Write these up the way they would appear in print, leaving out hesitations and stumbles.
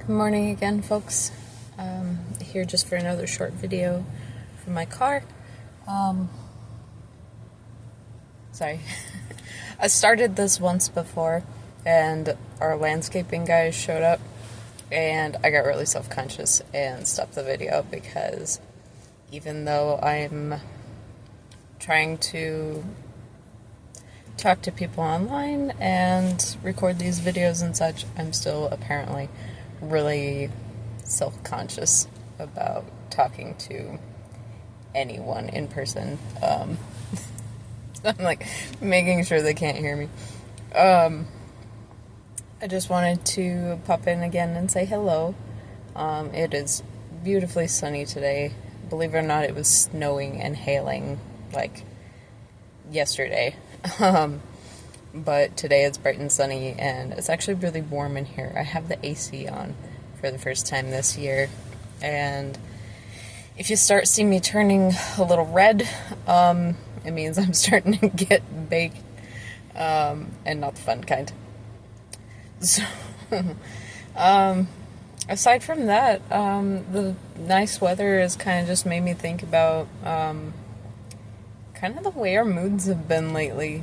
Good morning again, folks. Here just for another short video from my car. Sorry. I started this once before, and our landscaping guys showed up, and I got really self-conscious and stopped the video because even though I'm trying to talk to people online and record these videos and such, I'm still apparently really self-conscious about talking to anyone in person. I'm like making sure they can't hear me. I just wanted to pop in again and say hello. It is beautifully sunny today. Believe it or not, it was snowing and hailing like yesterday. But today it's bright and sunny, and it's actually really warm in here. I have the AC on for the first time this year, and if you start seeing me turning a little red, it means I'm starting to get baked, and not the fun kind. So, aside from that, the nice weather has kind of just made me think about, kind of the way our moods have been lately.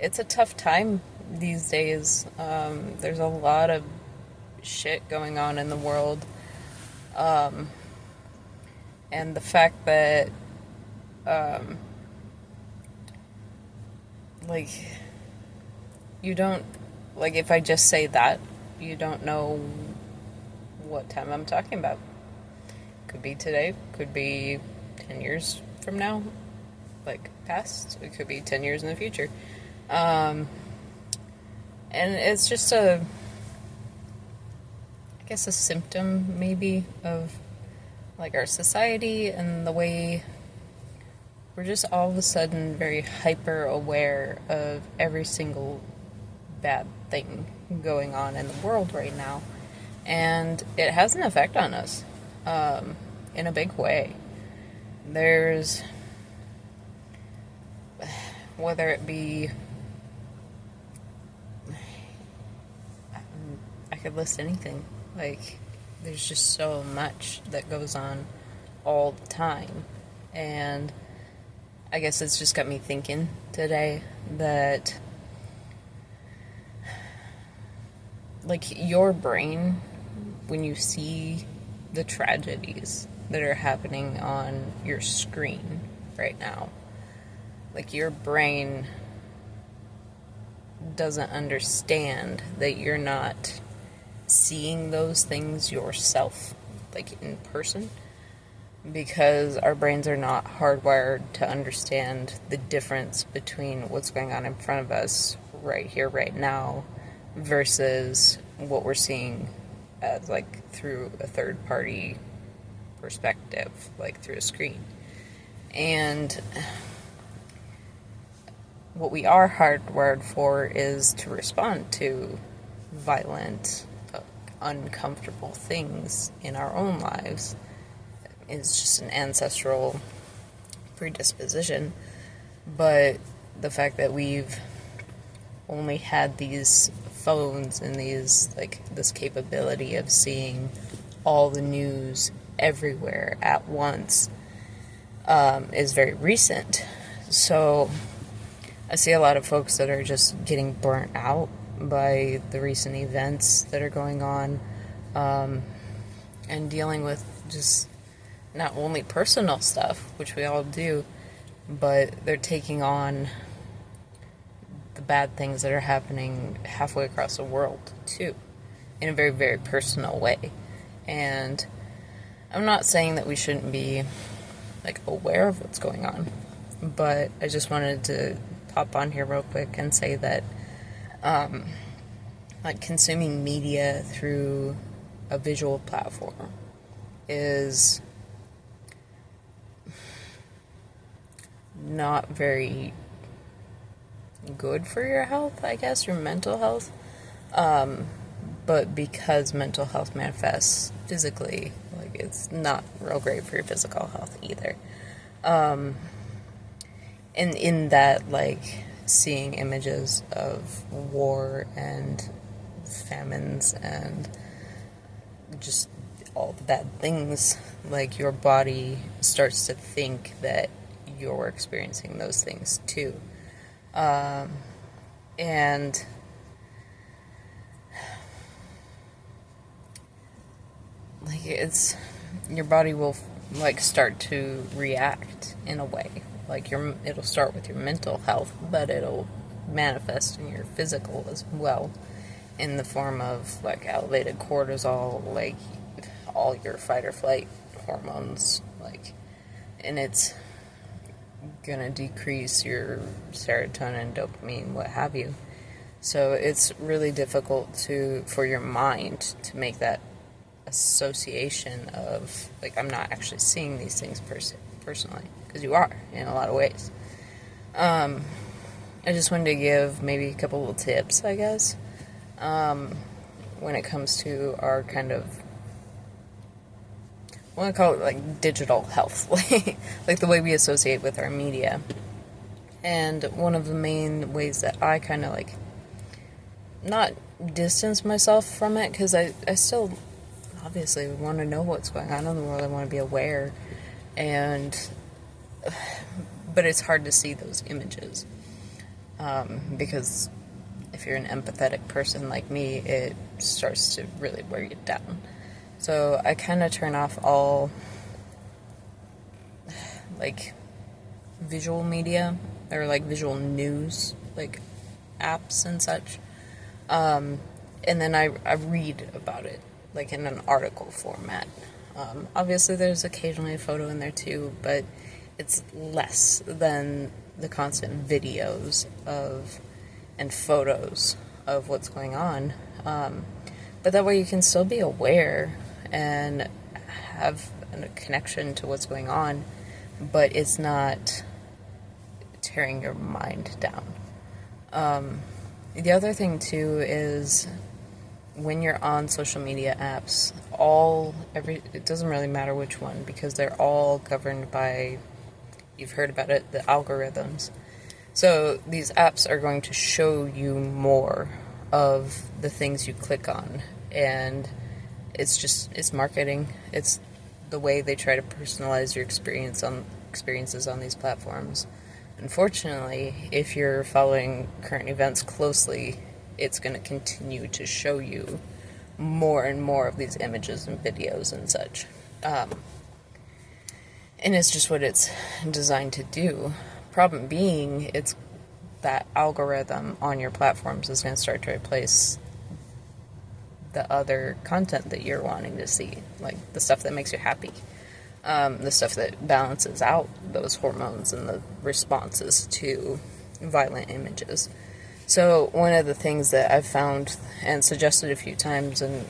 It's a tough time these days. There's a lot of shit going on in the world. And the fact that, like, you don't, like, if I just say that, you don't know what time I'm talking about. Could be today, could be 10 years from now, like, past. It could be 10 years in the future. And it's just I guess a symptom, maybe, of, like, our society and the way we're just all of a sudden very hyper aware of every single bad thing going on in the world right now. And it has an effect on us, in a big way. There's, whether it be, I could list anything. Like, there's just so much that goes on all the time. And I guess it's just got me thinking today that, like, your brain, when you see the tragedies that are happening on your screen right now, like, your brain doesn't understand that you're not seeing those things yourself, like, in person, because our brains are not hardwired to understand the difference between what's going on in front of us right here, right now, versus what we're seeing as, like, through a third-party perspective, like through a screen. And what we are hardwired for is to respond to violent, uncomfortable things in our own lives. It's just an ancestral predisposition. But the fact that we've only had these phones and these, like, this capability of seeing all the news everywhere at once, is very recent. So I see a lot of folks that are just getting burnt out by the recent events that are going on, and dealing with just not only personal stuff, which we all do, but they're taking on the bad things that are happening halfway across the world, too, in a very, very personal way. And I'm not saying that we shouldn't be, like, aware of what's going on, but I just wanted to pop on here real quick and say that, like, consuming media through a visual platform is not very good for your health, I guess, your mental health. But because mental health manifests physically, like, it's not real great for your physical health either. And in that, like, seeing images of war and famines and just all the bad things, like your body starts to think that you're experiencing those things too. And like your body will like start to react in a way. Like it'll start with your mental health, but it'll manifest in your physical as well, in the form of like elevated cortisol, like all your fight or flight hormones, like, and it's gonna decrease your serotonin, dopamine, what have you. So it's really difficult for your mind to make that association of, like, I'm not actually seeing these things personally, because you are in a lot of ways. I just wanted to give maybe a couple little tips, I guess, when it comes to our kind of, I want to call it like digital health, like the way we associate with our media. And one of the main ways that I kind of like not distance myself from it, because I still obviously want to know what's going on in the world. I want to be aware, but it's hard to see those images, because if you're an empathetic person like me, it starts to really wear you down. So I kind of turn off all like visual media or like visual news, like apps and such, and then I read about it like in an article format. Obviously there's occasionally a photo in there too, but it's less than the constant videos and photos of what's going on. But that way you can still be aware and have a connection to what's going on, but it's not tearing your mind down. The other thing too is when you're on social media apps, it doesn't really matter which one, because they're all governed by, you've heard about it, the algorithms. So these apps are going to show you more of the things you click on, and it's marketing. It's the way they try to personalize your experiences on these platforms. Unfortunately, if you're following current events closely, it's going to continue to show you more and more of these images and videos and such. And it's just what it's designed to do. Problem being, it's that algorithm on your platforms is going to start to replace the other content that you're wanting to see, like the stuff that makes you happy, the stuff that balances out those hormones and the responses to violent images. So one of the things that I've found and suggested a few times, and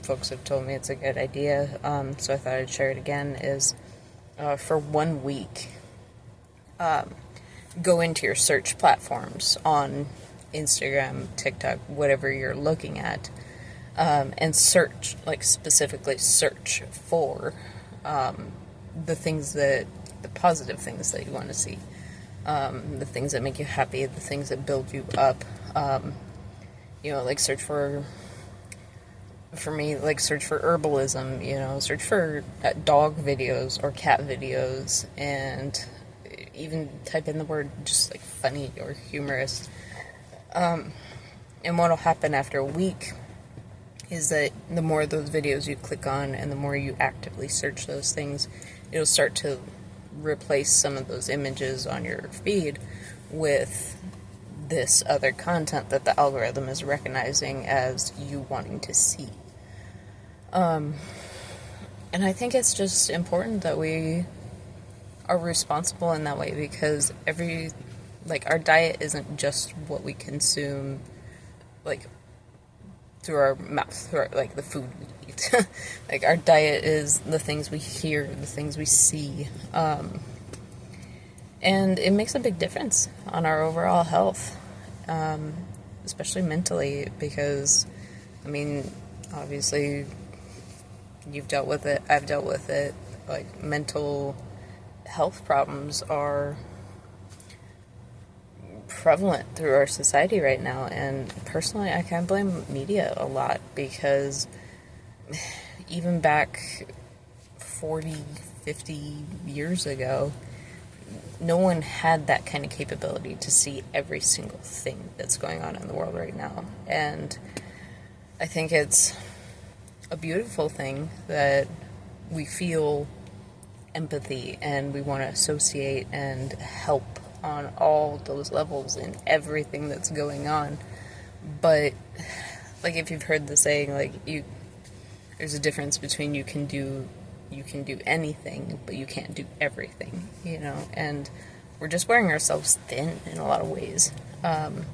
folks have told me it's a good idea, so I thought I'd share it again, is for 1 week, go into your search platforms on Instagram, TikTok, whatever you're looking at, and search, like specifically search for the positive things that you want to see, the things that make you happy, the things that build you up. Like search for me, like search for herbalism, search for dog videos or cat videos, and even type in the word just like funny or humorous. And what'll happen after a week is that the more of those videos you click on and the more you actively search those things, it'll start to replace some of those images on your feed with this other content that the algorithm is recognizing as you wanting to see. And I think it's just important that we are responsible in that way, because our diet isn't just what we consume, like, through our mouth, through the food we eat. Like, our diet is the things we hear, the things we see, and it makes a big difference on our overall health, especially mentally, because, obviously, you've dealt with it, I've dealt with it. Like, mental health problems are prevalent through our society right now. And personally, I can't blame media a lot, because even back 40, 50 years ago, no one had that kind of capability to see every single thing that's going on in the world right now. And I think it's a beautiful thing that we feel empathy and we want to associate and help on all those levels in everything that's going on. But like, if you've heard the saying, like, there's a difference between you can do anything, but you can't do everything, and we're just wearing ourselves thin in a lot of ways, and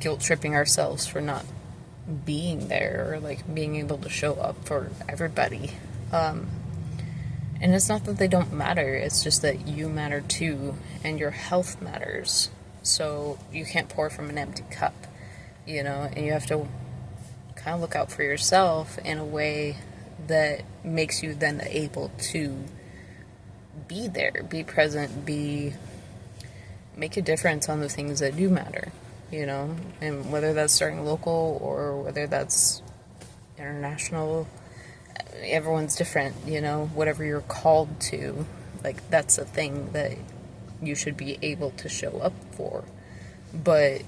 guilt tripping ourselves for not being there, or like being able to show up for everybody. And it's not that they don't matter, it's just that you matter too, and your health matters. So you can't pour from an empty cup, and you have to kind of look out for yourself in a way that makes you then able to be there, be present, make a difference on the things that do matter, and whether that's starting local or whether that's international, everyone's different, whatever you're called to, like, that's a thing that you should be able to show up for. But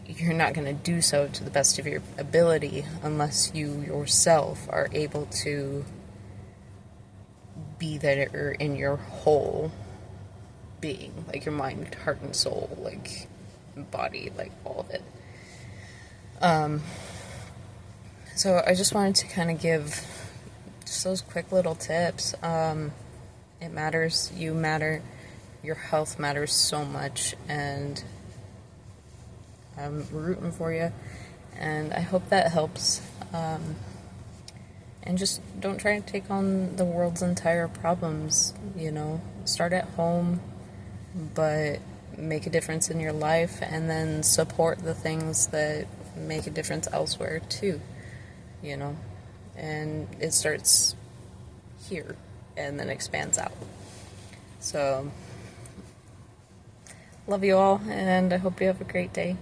you're not going to do so to the best of your ability unless you yourself are able to be there in your whole being, like your mind, heart, and soul, like body, like all of it. So I just wanted to kind of give just those quick little tips. It matters, you matter, your health matters so much, and I'm rooting for you, and I hope that helps. And just don't try to take on the world's entire problems, Start at home, but make a difference in your life, and then support the things that make a difference elsewhere too, And it starts here and then expands out. So, love you all, and I hope you have a great day.